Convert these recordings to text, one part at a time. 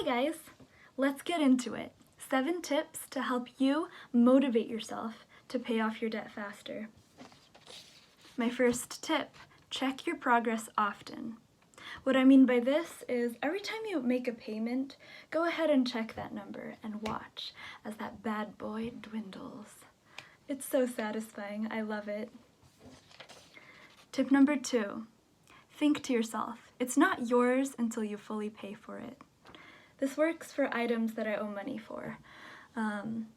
Hi guys! Let's get into it. 7 tips to help you motivate yourself to pay off your debt faster. My first tip, check your progress often. What I mean by this is every time you make a payment, go ahead and check that number and watch as that bad boy dwindles. It's so satisfying, I love it. Tip number 2, think to yourself, it's not yours until you fully pay for it. This works for items that I owe money for. And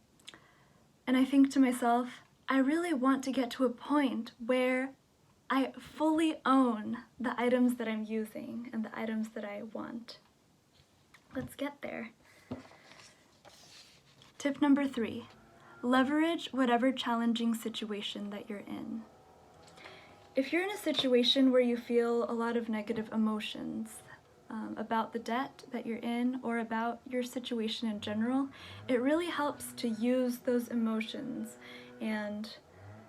I think to myself, I really want to get to a point where I fully own the items that I'm using and the items that I want. Let's get there. Tip number 3, leverage whatever challenging situation that you're in. If you're in a situation where you feel a lot of negative emotions about the debt that you're in or about your situation in general, it really helps to use those emotions and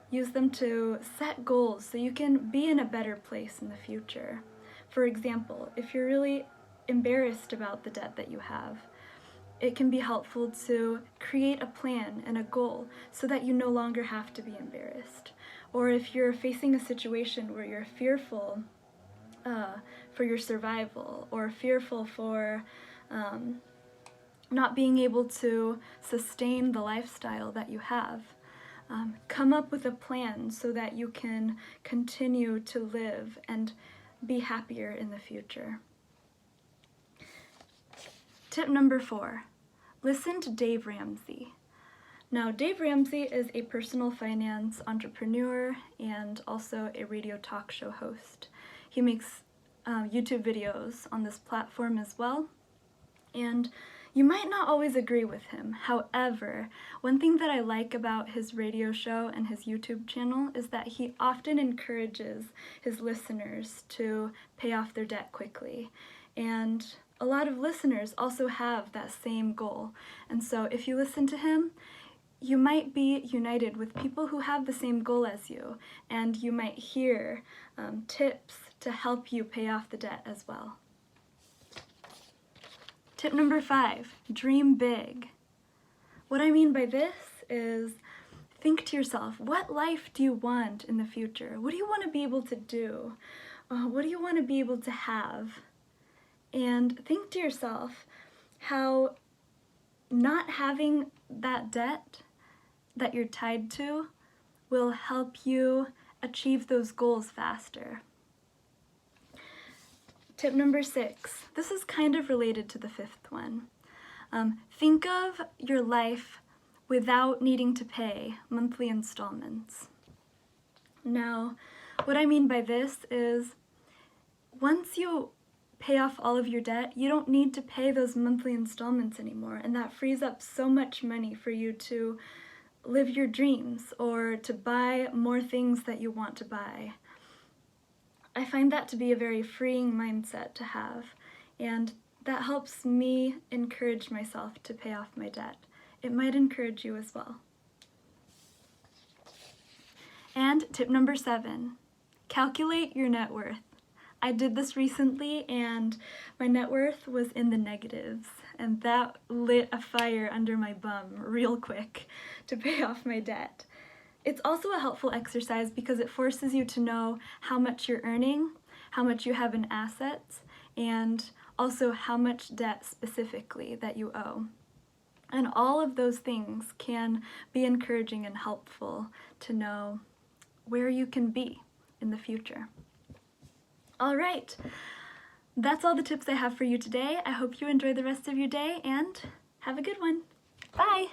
use them to set goals so you can be in a better place in the future. For example, if you're really embarrassed about the debt that you have, it can be helpful to create a plan and a goal so that you no longer have to be embarrassed. Or if you're facing a situation where you're fearful for your survival or fearful for not being able to sustain the lifestyle that you have, come up with a plan so that you can continue to live and be happier in the future. Tip number 4, listen to Dave Ramsey. Now, Dave Ramsey is a personal finance entrepreneur and also a radio talk show host. He makes YouTube videos on this platform as well, and you might not always agree with him. However, one thing that I like about his radio show and his YouTube channel is that he often encourages his listeners to pay off their debt quickly. And a lot of listeners also have that same goal. And so if you listen to him, you might be united with people who have the same goal as you, and you might hear tips to help you pay off the debt as well. Tip number 5, dream big. What I mean by this is think to yourself, what life do you want in the future? What do you want to be able to do? What do you want to be able to have? And think to yourself how not having that debt that you're tied to will help you achieve those goals faster. Tip number 6, this is kind of related to the 5th one. Think of your life without needing to pay monthly installments. Now, what I mean by this is once you pay off all of your debt, you don't need to pay those monthly installments anymore, and that frees up so much money for you to live your dreams or to buy more things that you want to buy. I find that to be a very freeing mindset to have, and that helps me encourage myself to pay off my debt. It might encourage you as well. And tip number 7, calculate your net worth. I did this recently and my net worth was in the negatives, and that lit a fire under my bum real quick to pay off my debt. It's also a helpful exercise because it forces you to know how much you're earning, how much you have in assets, and also how much debt specifically that you owe. And all of those things can be encouraging and helpful to know where you can be in the future. All right, that's all the tips I have for you today. I hope you enjoy the rest of your day and have a good one. Bye!